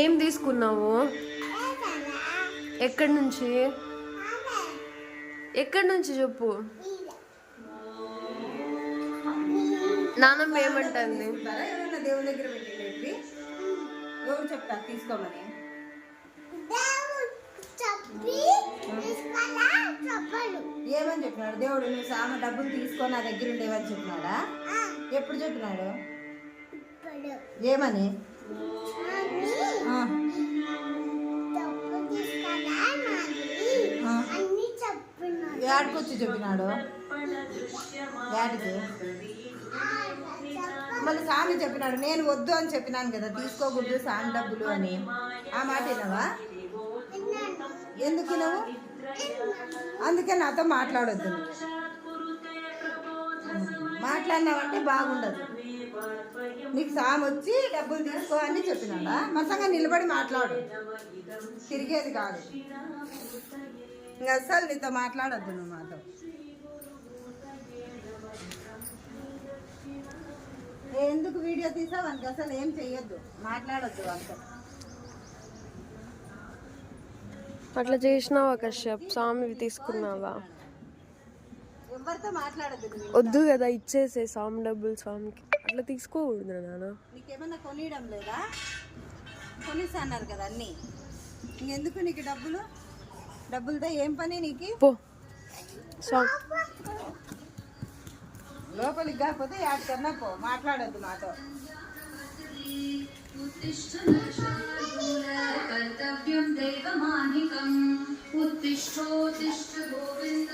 ఏం తీసుకున్నావు? ఎక్కడి నుంచి చెప్పు. నానమ్మ ఏమంటుంది? దేవుని దగ్గర పెట్టేవి ఎవరు చెప్తారు తీసుకోమని? ఏమని చెప్పినాడు దేవుడు? నువ్వు సామ డబ్బులు తీసుకో నా దగ్గర ఉండేవని చెప్పినాడా? ఎప్పుడు చెప్పినాడు? ఏమని? యాడికొచ్చి చెప్పినాడు? యాడికి? మళ్ళీ సామి చెప్పినాడు నేను వద్దు అని చెప్పినాను కదా, తీసుకోకూడదు సామి డబ్బులు అని. ఆ మాట వినవా? ఎందుకు వినవు? అందుకే నాతో మాట్లాడొద్దు. మాట్లాడినావంటే బాగుండదు. నీకు సామి వచ్చి డబ్బులు తీసుకో అని చెప్పినాడా? మసంగా నిలబడి మాట్లాడు, తిరిగేది కాదు. ఇంకా అసలు నీతో మాట్లాడొద్దు నువ్వు మాతో. ఎందుకు వీడియో తీసావు? మనకి అసలు ఏం చెయ్యొద్దు, మాట్లాడొద్దు అంత. అట్లా చేసినావా కశ్యప్? స్వామి తీసుకున్నావా? ఎవరితో మాట్లాడద్దు. వద్దు కదా, ఇచ్చేసే స్వామి డబ్బులు స్వామికి. అట్లా తీసుకోకూడదు నాన్న. నీకేమన్నా కొనియడం లేదా? కొనిస్తా అన్నారు కదా అన్నీ. ఇంకెందుకు నీకు డబ్బులు? డబ్బులతో ఏం పని నీకు? పో లోపలికి కాకపోతే యాడికన్నా పో, మాట్లాడొద్దు మాతో. కర్తవ్యం దైవమానికం ఉత్తిష్టోత్తిష్ట గోవింద